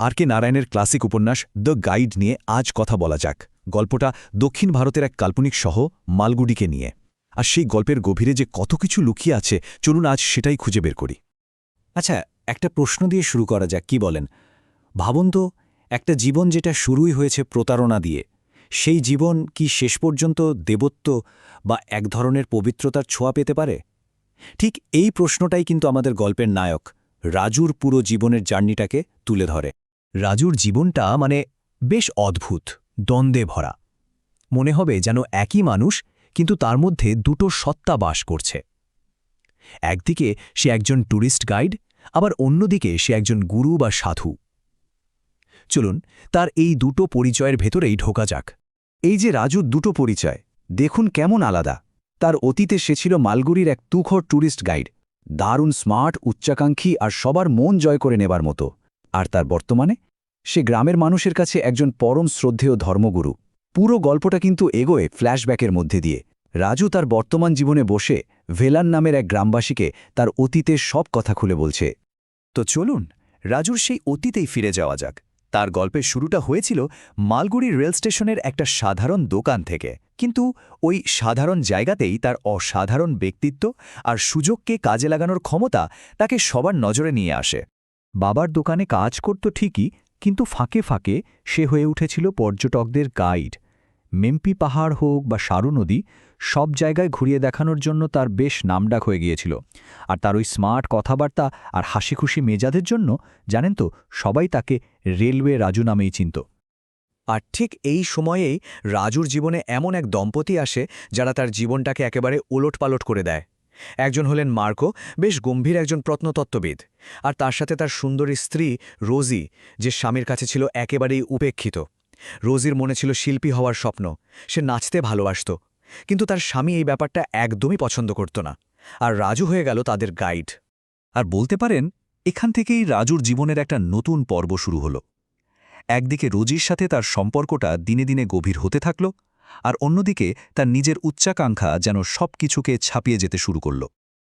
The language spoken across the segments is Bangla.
আর কে নারায়ণের ক্লাসিক উপন্যাস দ্য গাইড নিয়ে আজ কথা বলা যাক। গল্পটা দক্ষিণ ভারতের এক কাল্পনিক শহর মালগুডিকে নিয়ে। আর সেই গল্পের গভীরে যে কত কিছু লুকিয়ে আছে, চলুন আজ সেটাই খুঁজে বের করি। আচ্ছা, একটা প্রশ্ন দিয়ে শুরু করা যাক, কি বলেন? ভাবুন তো, একটা জীবন যেটা শুরুই হয়েছে প্রতারণা দিয়ে, সেই জীবন কি শেষ পর্যন্ত দেবত্ব বা এক ধরনের পবিত্রতার ছোঁয়া পেতে পারে? ঠিক এই প্রশ্নটাই কিন্তু আমাদের গল্পের নায়ক রাজুর পুরো জীবনের জার্নিটাকে তুলে ধরে। রাজুর জীবনটা বেশ অদ্ভুত, দ্বন্দ্বে ভরা। মনে হবে যেন একই মানুষ, কিন্তু তার মধ্যে দুটো সত্তা বাস করছে। একদিকে সে একজন ট্যুরিস্ট গাইড, আবার অন্যদিকে সে একজন গুরু বা সাধু। চলুন তার এই দুটো পরিচয়ের ভেতরেই ঢোকা যাক। এই যে রাজুর দুটো পরিচয়, দেখুন কেমন আলাদা। তার অতীতে সে ছিল মালগুড়ির এক তুখোর ট্যুরিস্ট গাইড, দারুণ স্মার্ট, উচ্চাকাঙ্ক্ষী আর সবার মন জয় করে নেবার মতো। আর তার বর্তমানে সে গ্রামের মানুষের কাছে একজন পরম শ্রদ্ধেয় ধর্মগুরু। পুরো গল্পটা কিন্তু এগোয় ফ্ল্যাশব্যাকের মধ্যে দিয়ে। রাজু তার বর্তমান জীবনে বসে ভেলান নামের এক গ্রামবাসীকে তার অতীতের সব কথা খুলে বলছে। তো চলুন রাজুর সেই অতীতেই ফিরে যাওয়া যাক। তার গল্পের শুরুটা হয়েছিল মালগুড়ি রেল স্টেশনের একটা সাধারণ দোকান থেকে, কিন্তু ওই সাধারণ জায়গাতেই তার অসাধারণ ব্যক্তিত্ব আর সুযোগকে কাজে লাগানোর ক্ষমতা তাকে সবার নজরে নিয়ে আসে। বাবার দোকানে কাজ করত ঠিকই, কিন্তু ফাঁকে ফাঁকে সে হয়ে উঠেছিল পর্যটকদের গাইড। মেম্পি পাহাড় হোক বা সারু নদী, সব জায়গায় ঘুরিয়ে দেখানোর জন্য তার বেশ নামডাক হয়ে গিয়েছিল। আর তার ওই স্মার্ট কথাবার্তা আর হাসিখুশি মেজাজের জন্য জানেন তো, সবাই তাকে রেলওয়ে রাজু নামেই চিনত। আর ঠিক এই সময়েই রাজুর জীবনে এমন এক দম্পতি আসে যারা তার জীবনটাকে একেবারে ওলটপালট করে দেয়। একজন হলেন মার্কো, বেশ গম্ভীর একজন প্রত্নতত্ত্ববিদ, আর তার সাথে তার সুন্দরী স্ত্রী রোজি, যে স্বামীর কাছে ছিল একেবারেই উপেক্ষিত। রোজির মনে ছিল শিল্পী হওয়ার স্বপ্ন, সে নাচতে ভালোবাসত, কিন্তু তার স্বামী এই ব্যাপারটা একদমই পছন্দ করত না। আর রাজু হয়ে গেল তাদের গাইড। আর বলতে পারেন এখান থেকেই রাজুর জীবনের একটা নতুন পর্ব শুরু হলো। একদিকে রোজির সাথে তার সম্পর্কটা দিনে দিনে গভীর হতে থাকল, আর অন্যদিকে তার নিজের উচ্চাকাঙ্ক্ষা যেন সব কিছুকে ছাপিয়ে যেতে শুরু করল।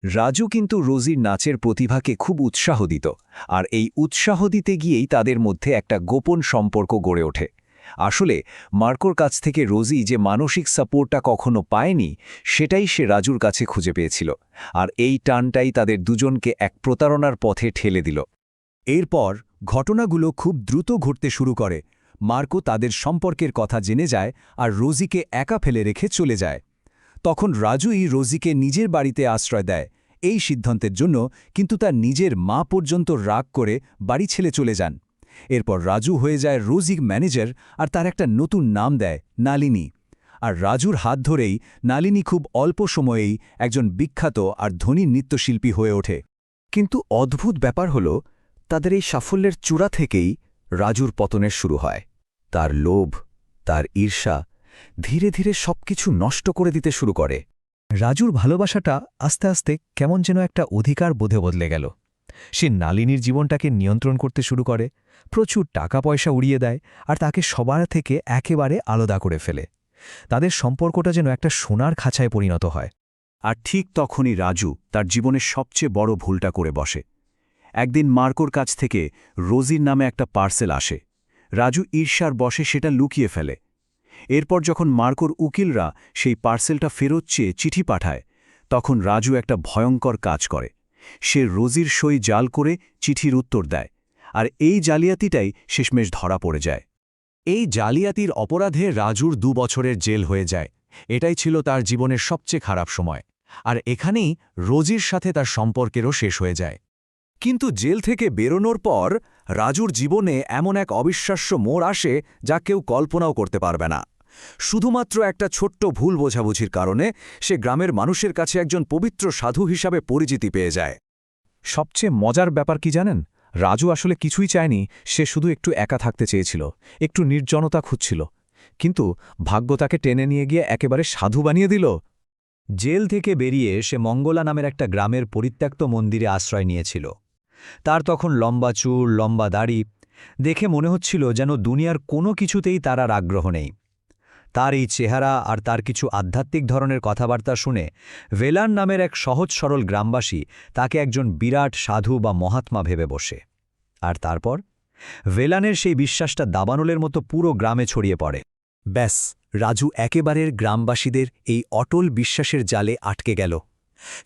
রাজু কিন্তু রোজির নাচের প্রতিভাকে খুব উৎসাহ দিত, আর এই উৎসাহ দিতে গিয়েই তাদের মধ্যে একটা গোপন সম্পর্ক গড়ে ওঠে। আসলে মার্কোর কাছ থেকে রোজি যে মানসিক সাপোর্টটা কখনো পায়নি, সেটাই সে রাজুর কাছে খুঁজে পেয়েছিল। আর এই টানটাই তাদের দুজনকে এক প্রতারণার পথে ঠেলে দিল। এরপর ঘটনাগুলো খুব দ্রুত ঘটতে শুরু করে। মার্কো তাদের সম্পর্কের কথা জেনে যায় আর রোজিকে একা ফেলে রেখে চলে যায়। তখন রাজুই রোজিকে নিজের বাড়িতে আশ্রয় দেয় এই সিদ্ধান্তের জন্য, কিন্তু তার নিজের মা পর্যন্ত রাগ করে বাড়ি ছেড়ে চলে যান। এরপর রাজু হয়ে যায় রোজির ম্যানেজার, আর তার একটা নতুন নাম দেয় নালিনী। আর রাজুর হাত ধরেই নালিনী খুব অল্প সময়েই একজন বিখ্যাত আর ধনী নৃত্যশিল্পী হয়ে ওঠে। কিন্তু অদ্ভুত ব্যাপার হল, তাদের এই সাফল্যের চূড়া থেকেই রাজুর পতনের শুরু হয়। তার লোভ, তার ঈর্ষা ধীরে ধীরে সবকিছু নষ্ট করে দিতে শুরু করে। রাজুর ভালোবাসাটা আস্তে আস্তে কেমন যেন একটা অধিকার বোধে বদলে গেল। সে নালিনীর জীবনটাকে নিয়ন্ত্রণ করতে শুরু করে, প্রচুর টাকা পয়সা উড়িয়ে দেয়, আর তাকে সবার থেকে একেবারে আলাদা করে ফেলে। তাদের সম্পর্কটা যেন একটা সোনার খাঁচায় পরিণত হয়। আর ঠিক তখনই রাজু তার জীবনের সবচেয়ে বড় ভুলটা করে বসে। একদিন মার্কোর কাছ থেকে রোজির নামে একটা পার্সেল আসে। রাজু ঈর্ষার বশে সেটা লুকিয়ে ফেলে। এরপর যখন মার্কোর উকিলরা সেই পার্সেলটা ফেরত চেয়ে চিঠি পাঠায়, তখন রাজু একটা ভয়ঙ্কর কাজ করে। সে রোজির সই জাল করে চিঠির উত্তর দেয়, আর এই জালিয়াতিটাই শেষমেশ ধরা পড়ে যায়। এই জালিয়াতির অপরাধে রাজুর 2 বছরের জেল হয়ে যায়। এটাই ছিল তার জীবনের সবচেয়ে খারাপ সময়। আর এখানেই রোজির সাথে তার সম্পর্কেরও শেষ হয়ে যায়। কিন্তু জেল থেকে বেরোনোর পর রাজুর জীবনে এমন এক অবিশ্বাস্য মোড় আসে যা কেউ কল্পনাও করতে পারবে না। শুধুমাত্র একটা ছোট্ট ভুল বোঝাবুঝির কারণে সে গ্রামের মানুষের কাছে একজন পবিত্র সাধু হিসাবে পরিচিতি পেয়ে যায়। সবচেয়ে মজার ব্যাপার কি জানেন? রাজু আসলে কিছুই চায়নি, সে শুধু একটু একা থাকতে চেয়েছিল, একটু নির্জনতা খুঁজছিল। কিন্তু ভাগ্য তাকে টেনে নিয়ে গিয়ে একেবারে সাধু বানিয়ে দিল। জেল থেকে বেরিয়ে সে মঙ্গলা নামের একটা গ্রামের পরিত্যক্ত মন্দিরে আশ্রয় নিয়েছিল। তার তখন লম্বা চুল, লম্বা দাড়ি, দেখে মনে হচ্ছিল যেন দুনিয়ার কোনো কিছুতেই তার আর আগ্রহ নেই। তার এই চেহারা আর তার কিছু আধ্যাত্মিক ধরনের কথাবার্তা শুনে ভেলান নামের এক সহজ সরল গ্রামবাসী তাকে একজন বিরাট সাধু বা মহাত্মা ভেবে বসে। আর তারপর ভেলানের সেই বিশ্বাসটা দাবানলের মতো পুরো গ্রামে ছড়িয়ে পড়ে। ব্যাস, রাজু একেবারের গ্রামবাসীদের এই অটল বিশ্বাসের জালে আটকে গেল।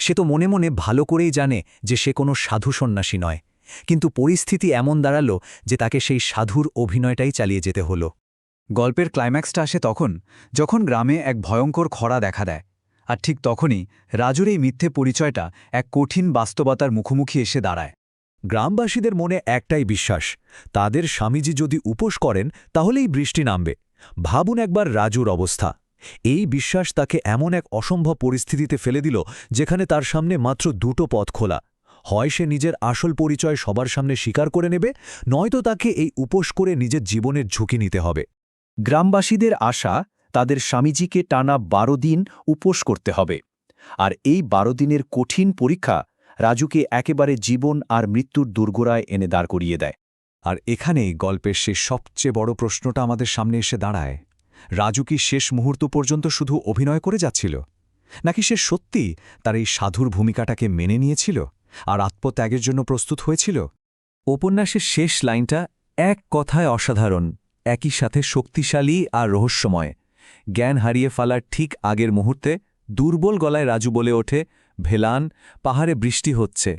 সে তো মনে মনে ভালো করেই জানে যে সে কোনো সাধু সন্ন্যাসী নয়, কিন্তু পরিস্থিতি এমন দাঁড়ালো যে তাকে সেই সাধুর অভিনয়টাই চালিয়ে যেতে হলো। গল্পের ক্লাইম্যাক্সটা আসে তখন, যখন গ্রামে এক ভয়ঙ্কর খরা দেখা দেয়। আর ঠিক তখনই রাজুর এই মিথ্যে পরিচয়টা এক কঠিন বাস্তবতার মুখোমুখি এসে দাঁড়ায়। গ্রামবাসীদের মনে একটাই বিশ্বাস, তাদের স্বামীজি যদি উপোস করেন তাহলেই বৃষ্টি নামবে। ভাবুন একবার রাজুর অবস্থা। এই বিশ্বাস তাকে এমন এক অসম্ভব পরিস্থিতিতে ফেলে দিল যেখানে তার সামনে মাত্র দুটো পথ খোলা। হয় সে নিজের আসল পরিচয় সবার সামনে স্বীকার করে নেবে, নয়তো তাকে এই উপোস করে নিজের জীবনের ঝুঁকি নিতে হবে। গ্রামবাসীদের আশা, তাদের স্বামীজিকে টানা 12 দিন উপোস করতে হবে। আর এই 12 দিনের কঠিন পরীক্ষা রাজুকে একেবারে জীবন আর মৃত্যুর দুর্গোড়ায় এনে দাঁড় করিয়ে দেয়। আর এখানেই গল্পের সে সবচেয়ে বড় প্রশ্নটা আমাদের সামনে এসে দাঁড়ায়। রাজু কি শেষ মুহূর্ত পর্যন্ত শুধু অভিনয় করে যাচ্ছিল, নাকি সে সত্যি তার এই সাধুর ভূমিকাটাকে মেনে নিয়েছিল আর আত্মত্যাগের জন্য প্রস্তুত হয়েছিল? উপন্যাসের শেষ লাইনটা এক কথায় অসাধারণ, একই সাথে শক্তিশালী আর রহস্যময়। জ্ঞান হারিয়ে ফেলার ঠিক আগের মুহূর্তে দুর্বল গলায় রাজু বলে ওঠে, ভেলান, পাহাড়ে বৃষ্টি হচ্ছে,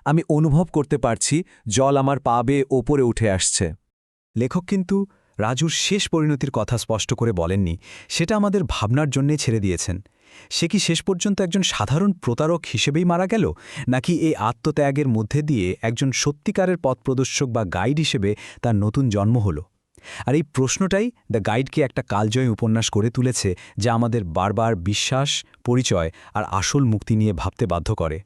আমি অনুভব করতে পারছি জল আমার পা বেয়ে ওপরে উঠে আসছে। লেখক কিন্তু রাজুর শেষ পরিণতির কথা স্পষ্ট করে বলেননি, সেটা আমাদের ভাবনার জন্যে ছেড়ে দিয়েছেন। সে কি শেষ পর্যন্ত একজন সাধারণ প্রতারক হিসেবেই মারা গেল, নাকি এই আত্মত্যাগের মধ্যে দিয়ে একজন সত্যিকারের পথপ্রদর্শক বা গাইড হিসেবে তার নতুন জন্ম হল? আর এই প্রশ্নটাই দ্য গাইডকে একটা কালজয়ী উপন্যাস করে তুলেছে, যা আমাদের বারবার বিশ্বাস, পরিচয় আর আসল মুক্তি নিয়ে ভাবতে বাধ্য করে।